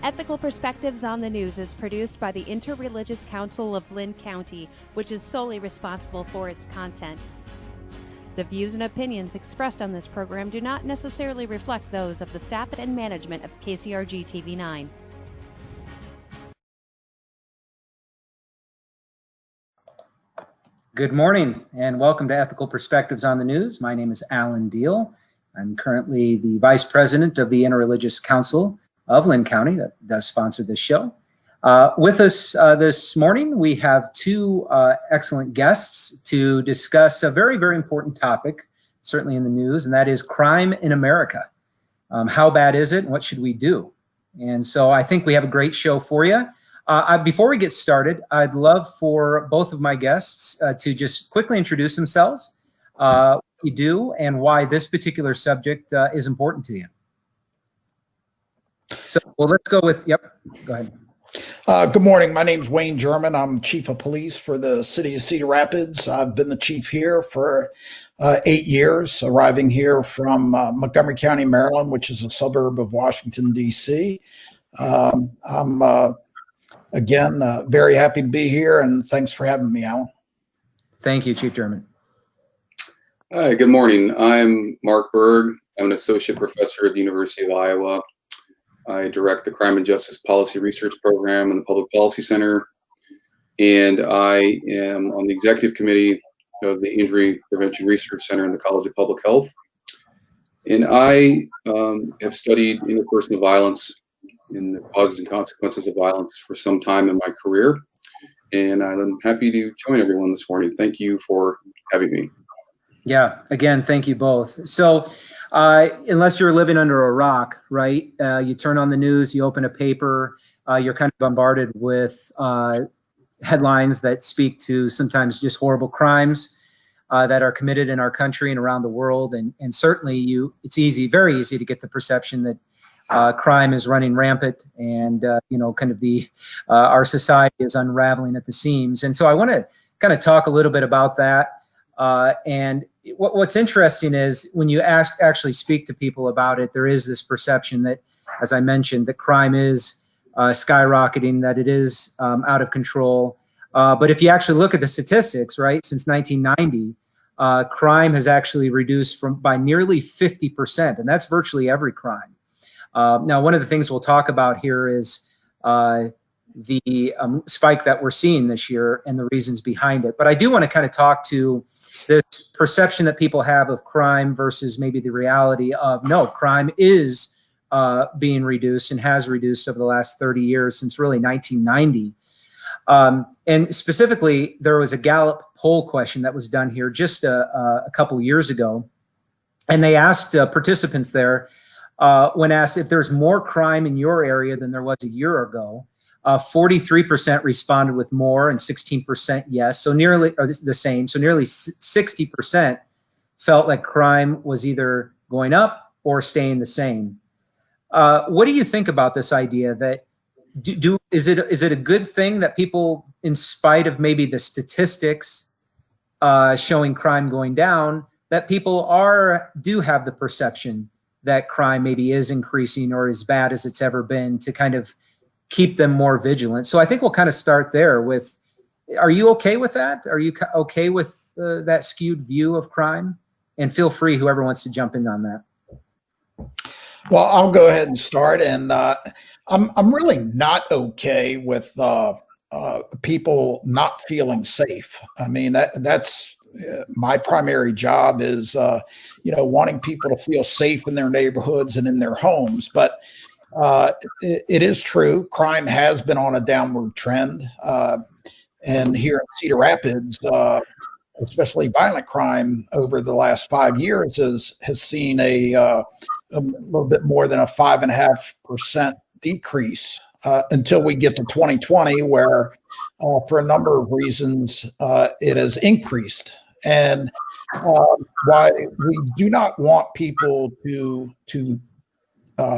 Ethical Perspectives on the News is produced by the Interreligious Council of Linn County, which is solely responsible for its content. The views and opinions expressed on this program do not necessarily reflect those of the staff and management of KCRG TV9. Good morning and welcome to Ethical Perspectives on the News. My name is Diehl. I'm currently the Vice President of the Interreligious Council of Linn County that does sponsor this show. With us this morning, we have two excellent guests to discuss a very, very important topic, certainly in the news, and that is crime in America. How bad is it and what should we do? And so I think we have a great show for you. Before we get started, I'd love for both of my guests to just quickly introduce themselves, what you do, and why this particular subject is important to you. So, well, let's go with, go ahead. Good morning. My name is Wayne Jerman. I'm Chief of Police for the City of Cedar Rapids. I've been the chief here for 8 years, arriving here from Montgomery County, Maryland, which is a suburb of Washington, D.C. I'm, again, very happy to be here, and thanks for having me, Alan. Thank you, Chief Jerman. Hi, good morning. I'm Mark Berg. I'm an associate professor at the University of Iowa. I direct the Crime and Justice Policy Research Program in the Public Policy Center, and I am on the executive committee of the Injury Prevention Research Center in the College of Public Health. And I have studied interpersonal violence and the causes and consequences of violence for some time in my career, and I'm happy to join everyone this morning. Thank you for having me. Yeah, again, thank you both. So unless you're living under a rock, right, you turn on the news, you open a paper, you're kind of bombarded with headlines that speak to sometimes just horrible crimes that are committed in our country and around the world. And certainly it's easy, very easy to get the perception that crime is running rampant and, kind of our society is unraveling at the seams. And so I want to kind of talk a little bit about that. And what's interesting is when you actually speak to people about it, there is this perception that, as I mentioned, that crime is skyrocketing, that it is out of control. But if you actually look at the statistics, right, since 1990, crime has actually reduced by nearly 50%, and that's virtually every crime. Now, one of the things we'll talk about here is the spike that we're seeing this year and the reasons behind it. But I do want to kind of talk to this perception that people have of crime versus maybe the reality of, no, crime is being reduced and has reduced over the last 30 years since really 1990. And specifically, there was a Gallup poll question that was done here just a couple years ago. And they asked participants there, when asked if there's more crime in your area than there was a year ago, 43% responded with more and 16% yes. So nearly the same. So nearly 60% felt like crime was either going up or staying the same. What do you think about this idea that is it a good thing that people, in spite of maybe the statistics showing crime going down, that people do have the perception that crime maybe is increasing or as bad as it's ever been, to kind of keep them more vigilant? So I think we'll kind of start there with, are you okay with that? Are you okay with that skewed view of crime? And feel free, whoever wants to jump in on that. Well, I'll go ahead and start. And I'm really not okay with people not feeling safe. I mean, that's my primary job is, wanting people to feel safe in their neighborhoods and in their homes. But it is true, crime has been on a downward trend. And here in Cedar Rapids, especially violent crime over the last 5 years has seen a little bit more than a 5.5% decrease until we get to 2020, where for a number of reasons it has increased. And why we do not want people to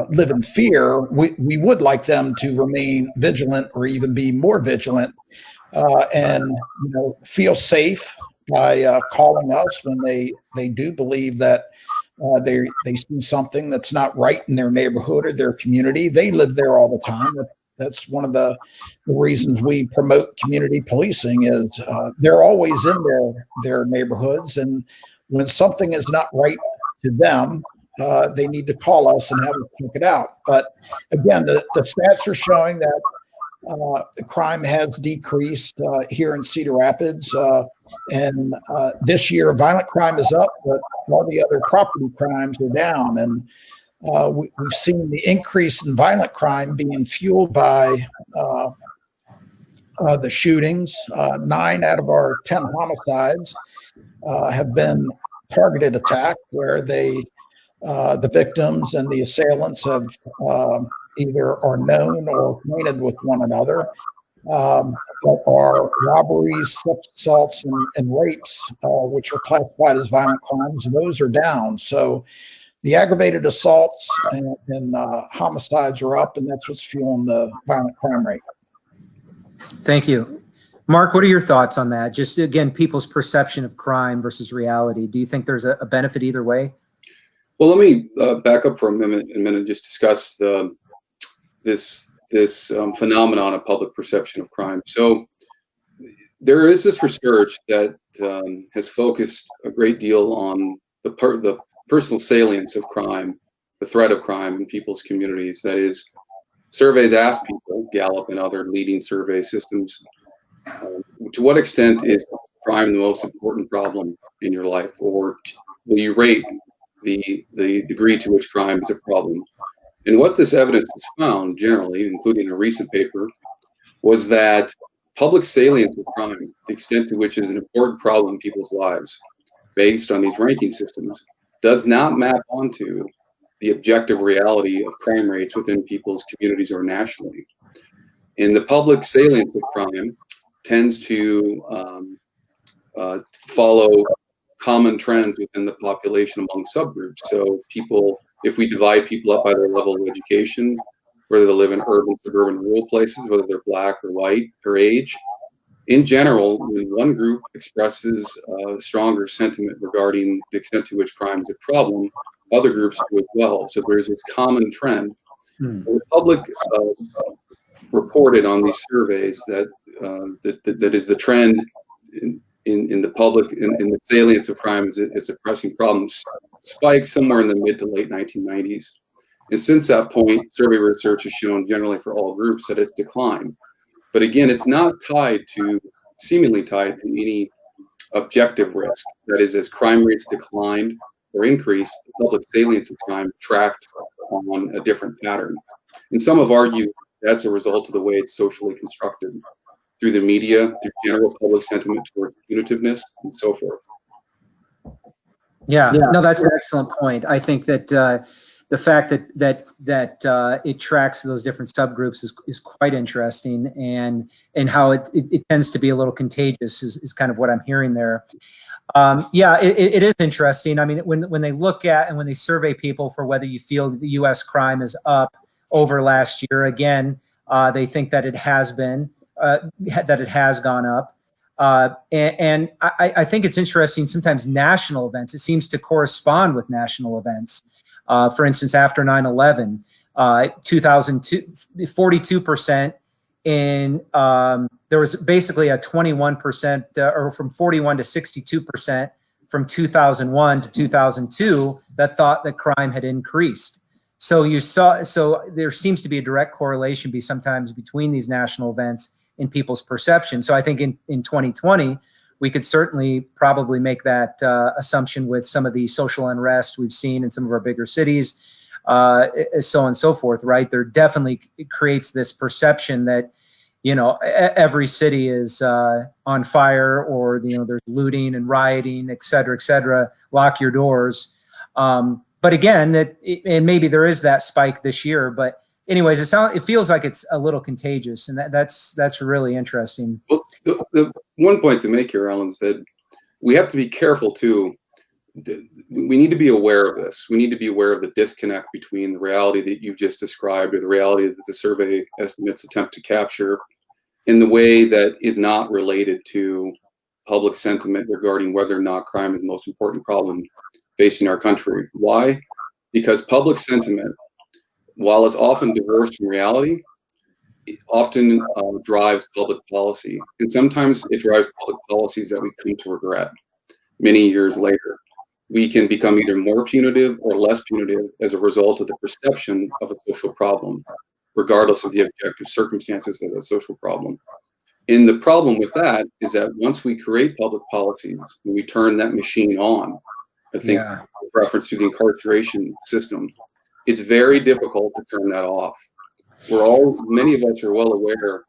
live in fear, we would like them to remain vigilant or even be more vigilant and feel safe by calling us when they do believe that They see something that's not right in their neighborhood or their community. They live there all the time. That's one of the reasons we promote community policing is they're always in their neighborhoods, and when something is not right to them, they need to call us and have us check it out. But again, the stats are showing that the crime has decreased here in Cedar Rapids, and this year violent crime is up, but all the other property crimes are down. And we've seen the increase in violent crime being fueled by the shootings. 9 out of our 10 homicides have been targeted attacks where the victims and the assailants have either are known or acquainted with one another. But our robberies, sex assaults, and rapes, which are classified as violent crimes, those are down. So the aggravated assaults and homicides are up, and that's what's fueling the violent crime rate. Thank you. Mark, what are your thoughts on that? Just again, people's perception of crime versus reality. Do you think there's a benefit either way? Well, let me back up for a minute and just discuss this phenomenon of public perception of crime. So there is this research that has focused a great deal on the personal salience of crime, the threat of crime in people's communities. That is, surveys ask people, Gallup and other leading survey systems, to what extent is crime the most important problem in your life, or will you rate the degree to which crime is a problem? And what this evidence has found generally, including a recent paper, was that public salience of crime, the extent to which is an important problem in people's lives, based on these ranking systems, does not map onto the objective reality of crime rates within people's communities or nationally. And the public salience of crime tends to follow common trends within the population among subgroups. So people, if we divide people up by their level of education, whether they live in urban, suburban, rural places, whether they're black or white, or age, in general, when one group expresses a stronger sentiment regarding the extent to which crime is a problem, other groups do as well. So there's this common trend. The public reported on these surveys that that is the trend in the public, in the salience of crime is a pressing problem, spiked somewhere in the mid to late 1990s. And since that point, survey research has shown generally for all groups that it's declined. But again, it's not seemingly tied to any objective risk. That is, as crime rates declined or increased, the public salience of crime tracked on a different pattern. And some have argued that's a result of the way it's socially constructed, through the media, through general public sentiment towards punitiveness, and so forth. Yeah, no, that's an excellent point. I think that the fact that it tracks those different subgroups is quite interesting, and how it tends to be a little contagious is kind of what I'm hearing there. Yeah, it is interesting. I mean, when they look at and when they survey people for whether you feel the U.S. crime is up over last year, again, they think that it has been, that it has gone up. And I think it's interesting, sometimes national events, it seems to correspond with national events. For instance, after 9/11, 2002, 42% in, there was basically a 21%, or from 41 to 62% from 2001 to 2002 that thought that crime had increased. So there seems to be a direct correlation sometimes between these national events in people's perception. So I think in 2020, we could certainly probably make that assumption with some of the social unrest we've seen in some of our bigger cities, so on and so forth, right? There definitely creates this perception that, you know, every city is on fire, or, you know, there's looting and rioting, et cetera, lock your doors. But again, and maybe there is that spike this year, but anyways, it feels like it's a little contagious, and that's really interesting. Well, the one point to make here, Alan, is that we have to be careful too. We need to be aware of this. We need to be aware of the disconnect between the reality that you've just described, or the reality that the survey estimates attempt to capture, in the way that is not related to public sentiment regarding whether or not crime is the most important problem facing our country. Why? Because public sentiment, while it's often divorced from reality, it often drives public policy. And sometimes it drives public policies that we come to regret many years later. We can become either more punitive or less punitive as a result of the perception of a social problem, regardless of the objective circumstances of the social problem. And the problem with that is that once we create public policies, when we turn that machine on, I think reference to the incarceration system, it's very difficult to turn that off. Many of us are well aware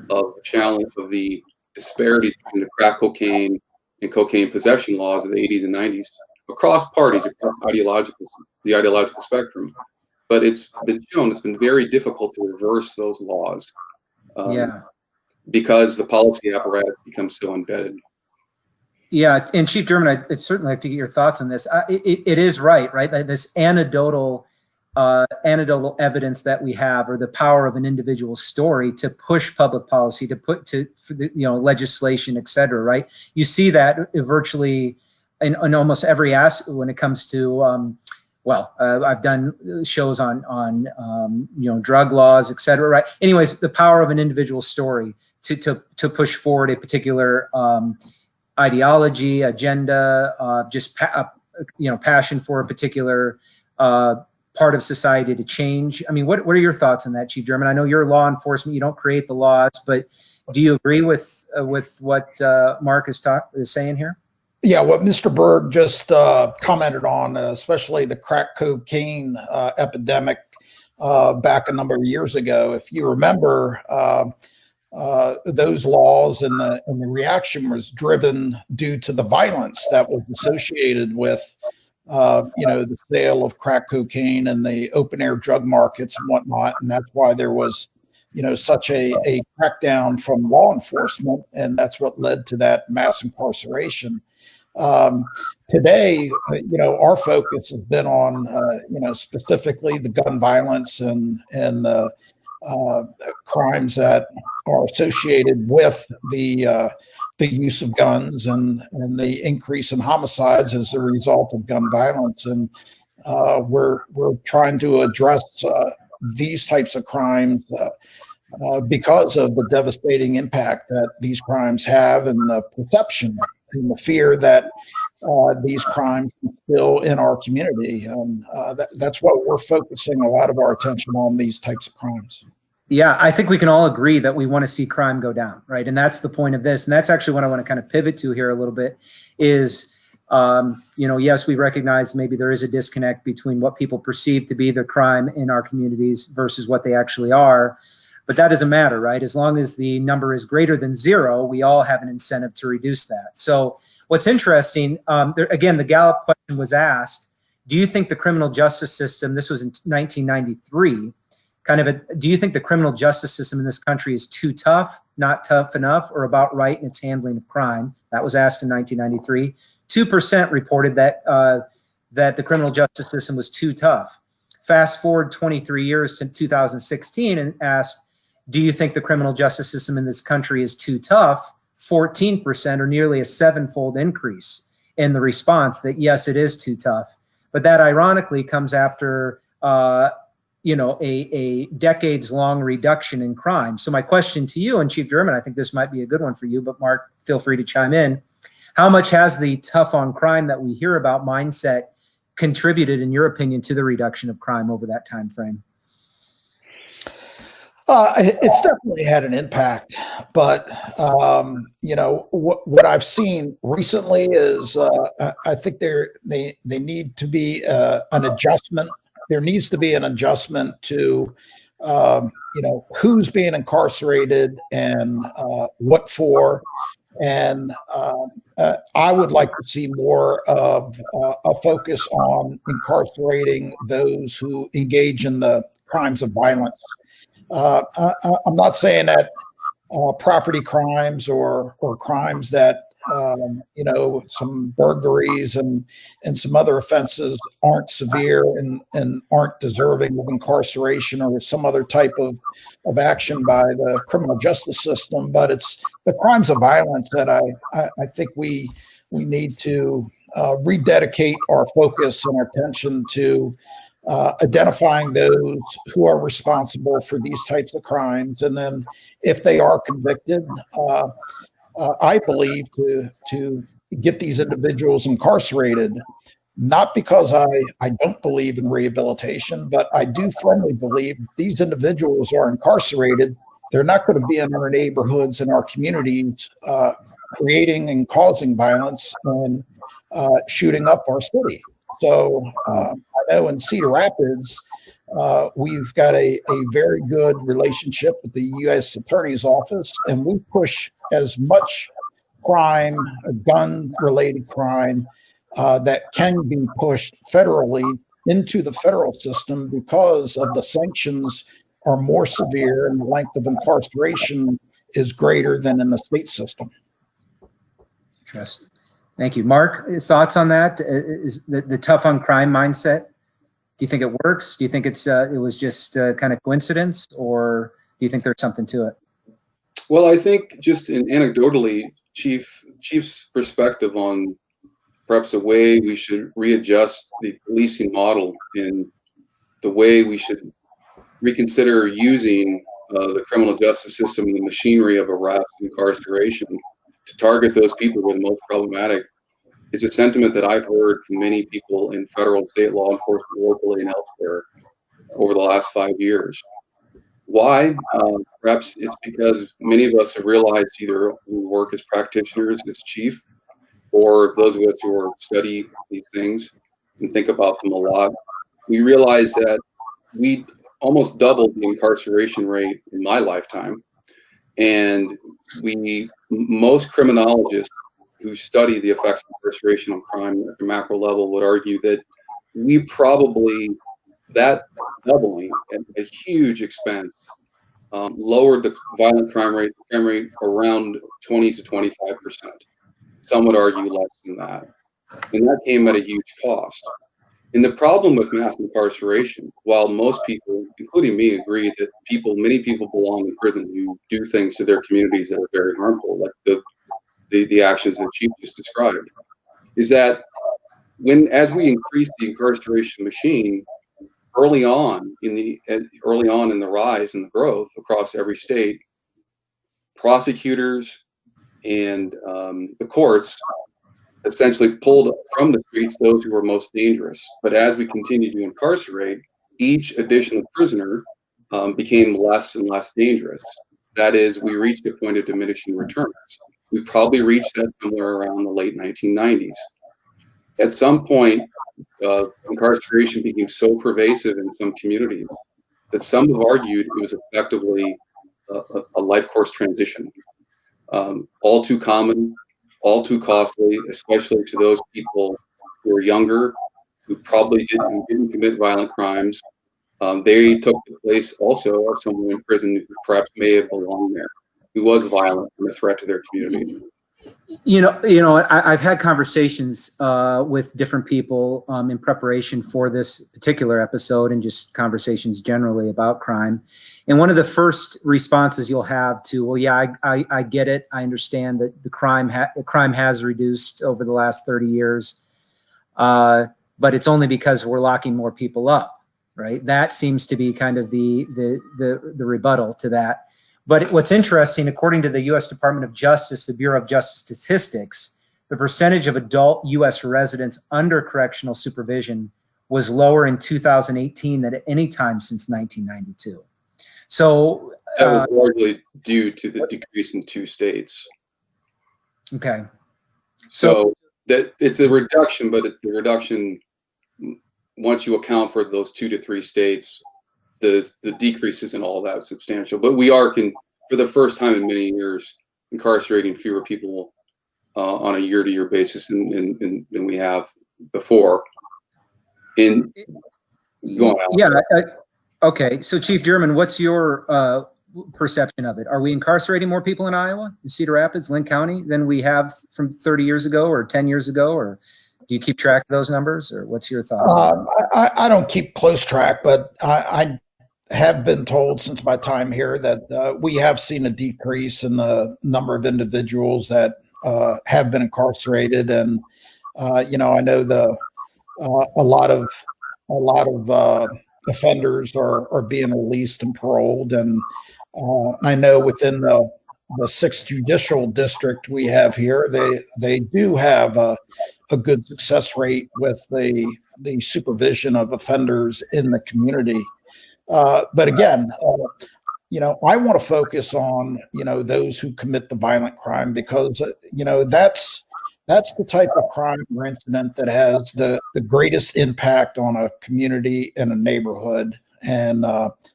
of the challenge of the disparities between the crack cocaine and cocaine possession laws of the 80s and 90s across parties, across the ideological spectrum. But it's been shown it's been very difficult to reverse those laws because the policy apparatus becomes so embedded. Yeah, and Chief Jerman, I'd certainly like to get your thoughts on this. It is right? This anecdotal evidence that we have, or the power of an individual story to push public policy, to put to legislation, et cetera, right? You see that virtually in almost every aspect when it comes to, I've done shows on drug laws, et cetera, right? Anyways, the power of an individual story to push forward a particular ideology, agenda, passion for a particular part of society to change. I mean, what are your thoughts on that, Chief Jerman? I know you're law enforcement; you don't create the laws, but do you agree with what Mark is saying here? Yeah, what Mr. Berg just commented on, especially the crack cocaine epidemic back a number of years ago. If you remember, those laws and the reaction was driven due to the violence that was associated with the sale of crack cocaine and the open air drug markets and whatnot. And that's why there was, such a crackdown from law enforcement. And that's what led to that mass incarceration. Today, our focus has been on, specifically the gun violence and the crimes that are associated with the use of guns and the increase in homicides as a result of gun violence. And we're trying to address these types of crimes because of the devastating impact that these crimes have, and the perception and the fear that these crimes instill in our community. And that's what we're focusing a lot of our attention on, these types of crimes. Yeah, I think we can all agree that we want to see crime go down, right? And that's the point of this. And that's actually what I want to kind of pivot to here a little bit is, yes, we recognize maybe there is a disconnect between what people perceive to be the crime in our communities versus what they actually are. But that doesn't matter, right? As long as the number is greater than 0, we all have an incentive to reduce that. So what's interesting, again, the Gallup question was asked, do you think the criminal justice system, this was in 1993, do you think the criminal justice system in this country is too tough, not tough enough, or about right in its handling of crime? That was asked in 1993. 2% reported that the criminal justice system was too tough. Fast forward 23 years to 2016 and asked, do you think the criminal justice system in this country is too tough? 14%, or nearly a 7-fold increase in the response that yes, it is too tough. But that ironically comes after a decades-long reduction in crime. So my question to you, and Chief Jerman, I think this might be a good one for you, but Mark, feel free to chime in. How much has the tough on crime that we hear about mindset contributed, in your opinion, to the reduction of crime over that time frame? It's definitely had an impact, but what I've seen recently is I think they need to be an adjustment. There needs to be an adjustment to who's being incarcerated and what for. And I would like to see more of a focus on incarcerating those who engage in the crimes of violence. I'm not saying that property crimes or crimes that some burglaries and some other offenses aren't severe and aren't deserving of incarceration or some other type of action by the criminal justice system, but it's the crimes of violence that I think we need to rededicate our focus and our attention to identifying those who are responsible for these types of crimes. And then if they are convicted, I believe to get these individuals incarcerated, not because I don't believe in rehabilitation, but I do firmly believe these individuals are incarcerated. They're not going to be in our neighborhoods and our communities creating and causing violence and shooting up our city. So I know in Cedar Rapids, we've got a very good relationship with the U.S. Attorney's Office, and we push as much crime, gun-related crime, that can be pushed federally into the federal system because of the sanctions are more severe and the length of incarceration is greater than in the state system. Interesting. Thank you. Mark, thoughts on that? Is the tough on crime mindset? Do you think it works? Do you think it was just kind of coincidence, or do you think there's something to it? Well, I think just anecdotally, Chief's perspective on perhaps the way we should readjust the policing model and the way we should reconsider using the criminal justice system and the machinery of arrest and incarceration to target those people who are the most problematic is a sentiment that I've heard from many people in federal and state law enforcement locally and elsewhere over the last 5 years. Why? Perhaps it's because many of us have realized, either who work as practitioners, as chief, or those of us who study these things and think about them a lot, we realize that we almost doubled the incarceration rate in my lifetime. And most criminologists who study the effects of incarceration on crime at the macro level would argue that we probably, that doubling at a huge expense, lowered the violent crime rate around 20 to 25%. Some would argue less than that. And that came at a huge cost. And the problem with mass incarceration, while most people, including me, agree that many people belong in prison who do things to their communities that are very harmful, like the actions that Chief just described, is that as we increase the incarceration machine early on in the rise and the growth across every state, prosecutors and the courts essentially pulled from the streets those who were most dangerous. But as we continue to incarcerate, each additional prisoner became less and less dangerous. That is, we reached a point of diminishing returns. We probably reached that somewhere around the late 1990s. At some point, incarceration became so pervasive in some communities that some have argued it was effectively a life course transition. All too common, all too costly, especially to those people who are younger, who probably didn't commit violent crimes. They took the place also of someone in prison who perhaps may have belonged there, who was violent and a threat to their community. I've had conversations with different people in preparation for this particular episode, and just conversations generally about crime. And one of the first responses you'll have to, well, yeah, I get it. I understand that the crime has reduced over the last 30 years, but it's only because we're locking more people up, right? That seems to be kind of the rebuttal to that. But what's interesting, according to the U.S. Department of Justice, the Bureau of Justice Statistics, the percentage of adult U.S. residents under correctional supervision was lower in 2018 than at any time since 1992. So that was largely due to the decrease in 2 states. Okay. So that it's a reduction, but the reduction, once you account for those 2 to 3 states, the decrease isn't all that substantial. But we are, for the first time in many years, incarcerating fewer people on a year-to-year basis than we have before. And go on, Alex. Yeah. Okay. So, Chief Jerman, what's your perception of it? Are we incarcerating more people in Iowa, in Cedar Rapids, Linn County, than we have from 30 years ago or 10 years ago? Or do you keep track of those numbers, or what's your thoughts? I don't keep close track, but I have been told since my time here that we have seen a decrease in the number of individuals that have been incarcerated. And I know a lot of offenders are being released and paroled, and I know within the sixth judicial district we have here, they do have a good success rate with the supervision of offenders in the community. But again, I want to focus on, those who commit the violent crime, because, that's the type of crime or incident that has the greatest impact on a community and a neighborhood. And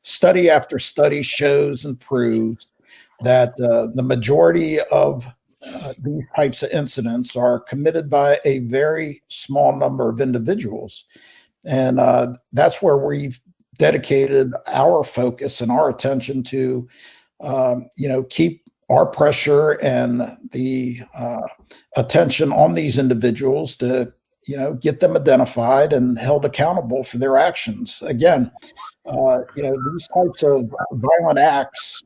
study after study shows and proves that the majority of these types of incidents are committed by a very small number of individuals. And that's where we've dedicated our focus and our attention to, keep our pressure and the attention on these individuals to, get them identified and held accountable for their actions. Again, these types of violent acts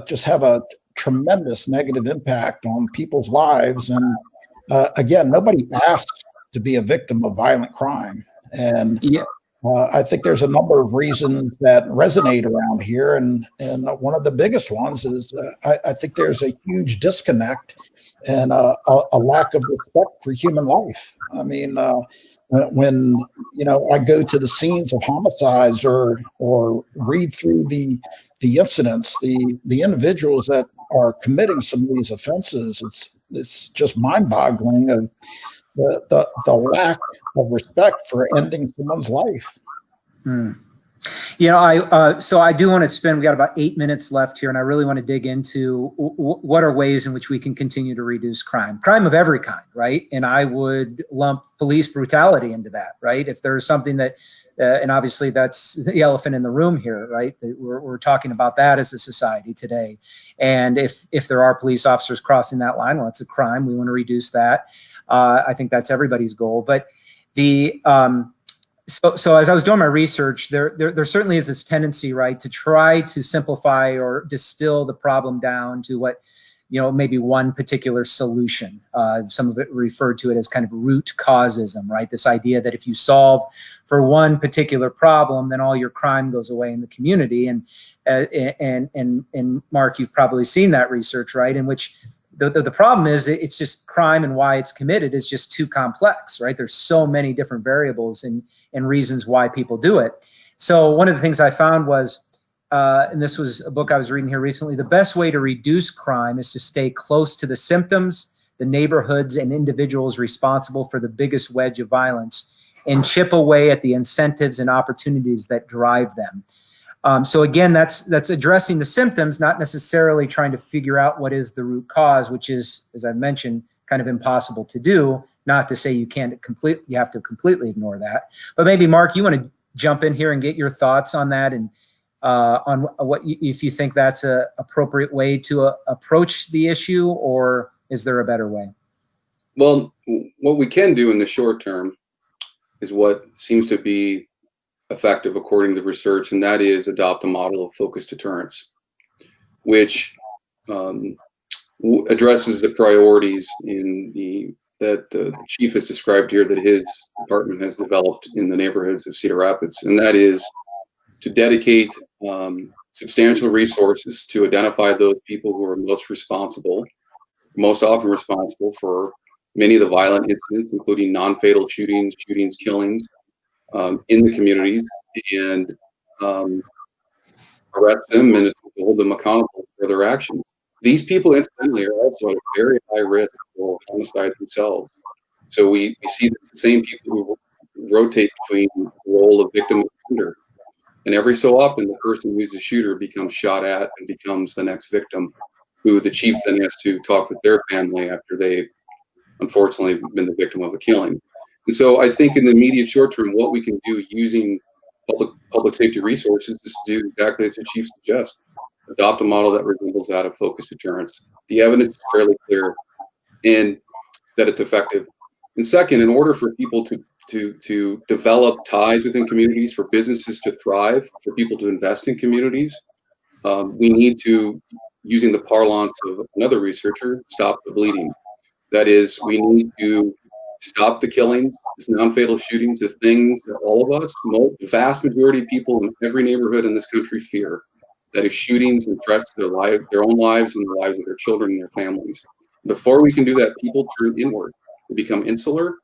just have a tremendous negative impact on people's lives. And again, nobody asks to be a victim of violent crime. And Yeah. I think there's a number of reasons that resonate around here, and one of the biggest ones is I think there's a huge disconnect and a lack of respect for human life. I mean, when I go to the scenes of homicides or read through the incidents, the individuals that are committing some of these offenses, it's just mind-boggling of the lack of respect for ending someone's life. So I do want to spend, we got about 8 minutes left here, and I really want to dig into what are ways in which we can continue to reduce crime of every kind, right? And I would lump police brutality into that, right? If there's something that, and obviously that's the elephant in the room here, right? We're talking about that as a society today. And if there are police officers crossing that line, well, it's a crime. We want to reduce that. I think that's everybody's goal. But so as I was doing my research, there certainly is this tendency, right, to try to simplify or distill the problem down to what, maybe one particular solution. Some of it referred to it as kind of root causism, right? This idea that if you solve for one particular problem, then all your crime goes away in the community. And Mark, you've probably seen that research, right? In which the problem is it's just crime and why it's committed is just too complex, right? There's so many different variables and reasons why people do it. So one of the things I found was, and this was a book I was reading here recently, the best way to reduce crime is to stay close to the symptoms, the neighborhoods and individuals responsible for the biggest wedge of violence, and chip away at the incentives and opportunities that drive them. So again, that's addressing the symptoms, not necessarily trying to figure out what is the root cause, which is, as I mentioned, kind of impossible to do. Not to say you have to completely ignore that. But maybe Mark, you want to jump in here and get your thoughts on that, and on if you think that's a appropriate way to approach the issue, or is there a better way? Well, what we can do in the short term is what seems to be effective according to the research, and that is adopt a model of focused deterrence, which addresses the priorities that the chief has described here that his department has developed in the neighborhoods of Cedar Rapids, and that is to dedicate substantial resources to identify those people who are most often responsible for many of the violent incidents, including non-fatal shootings, killings, in the communities, and arrest them and hold them accountable for their actions. These people, incidentally, are also at very high risk for homicide themselves. So we see the same people who rotate between the role of victim and shooter. And every so often, the person who's a shooter becomes shot at and becomes the next victim, who the chief then has to talk with their family after they've unfortunately been the victim of a killing. And so I think in the immediate short term, what we can do using public safety resources is to do exactly as the chief suggests: adopt a model that resembles that of focused deterrence. The evidence is fairly clear and that it's effective. And second, in order for people to develop ties within communities, for businesses to thrive, for people to invest in communities, we need to, using the parlance of another researcher, stop the bleeding. That is, we need to stop the killings, these non-fatal shootings, the things that all of us, the vast majority of people in every neighborhood in this country fear. That is shootings and threats to their own lives and the lives of their children and their families. Before we can do that, people turn inward. They become insular.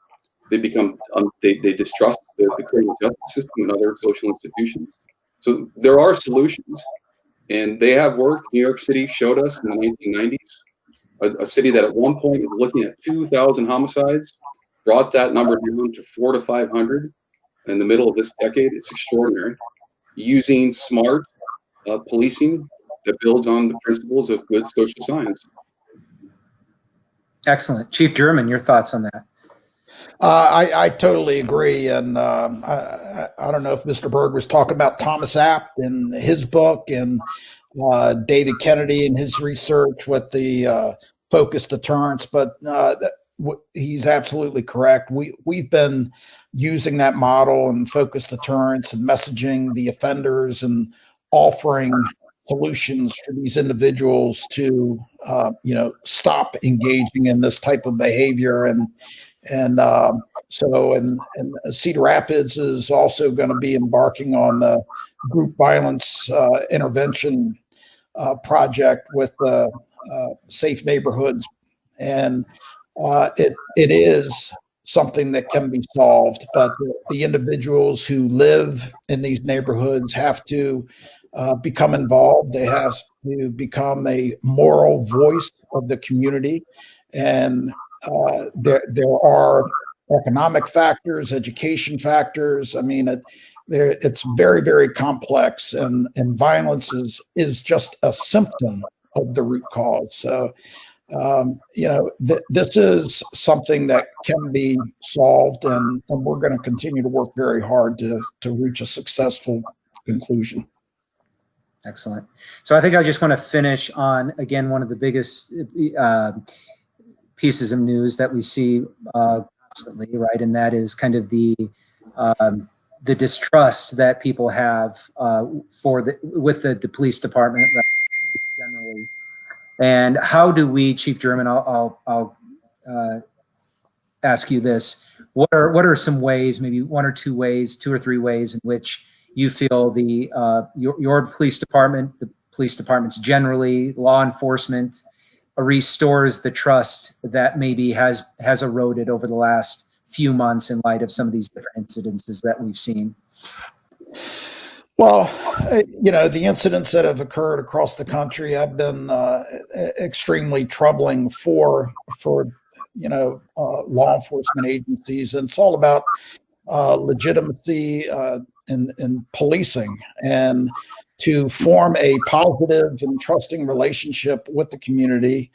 They become they distrust the criminal justice system and other social institutions. So there are solutions, and they have worked. New York City showed us in the 1990s, a city that at one point was looking at 2,000 homicides, brought that number down to 400 to 500 in the middle of this decade. It's extraordinary. Using smart policing that builds on the principles of good social science. Excellent. Chief Jerman, your thoughts on that? I totally agree. And I don't know if Mr. Berg was talking about Thomas Apt in his book and David Kennedy in his research with the focused deterrence, but he's absolutely correct. We've been using that model and focused deterrence and messaging the offenders and offering solutions for these individuals to stop engaging in this type of behavior. And Cedar Rapids is also going to be embarking on the group violence intervention project with the Safe Neighborhoods, and it is something that can be solved. But the individuals who live in these neighborhoods have to become involved. They have to become a moral voice of the community, and there are economic factors, education factors. I mean, it's very, very complex, and violence is just a symptom of the root cause. So, this is something that can be solved, and we're going to continue to work very hard to reach a successful conclusion. Excellent. So I think I just want to finish on, again, one of the biggest pieces of news that we see constantly, right? And that is kind of the distrust that people have with the police department, right, generally. And how do we, Chief Jerman, I'll ask you this: what are some ways, maybe one or two ways, 2 or 3 ways in which you feel your police department, the police departments generally, law enforcement, restores the trust that maybe has eroded over the last few months in light of some of these different incidences that we've seen? Well, the incidents that have occurred across the country have been extremely troubling for law enforcement agencies. And it's all about legitimacy in policing, and to form a positive and trusting relationship with the community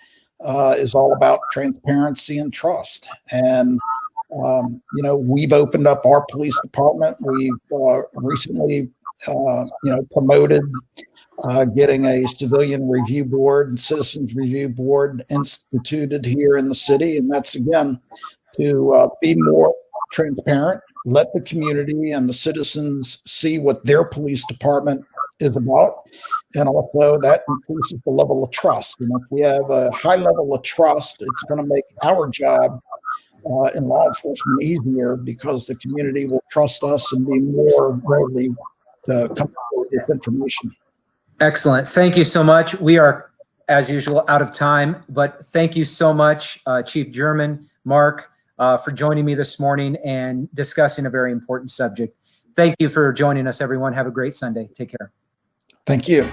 is all about transparency and trust. And we've opened up our police department. We've recently promoted getting a civilian review board and citizens review board instituted here in the city. And that's, again, to be more transparent, let the community and the citizens see what their police department is about. And also that increases the level of trust. And if we have a high level of trust, it's going to make our job in law enforcement easier, because the community will trust us and be more ready to come forward with information. Excellent. Thank you so much. We are, as usual, out of time, but thank you so much, Chief Jerman, Mark, for joining me this morning and discussing a very important subject. Thank you for joining us, everyone. Have a great Sunday. Take care. Thank you.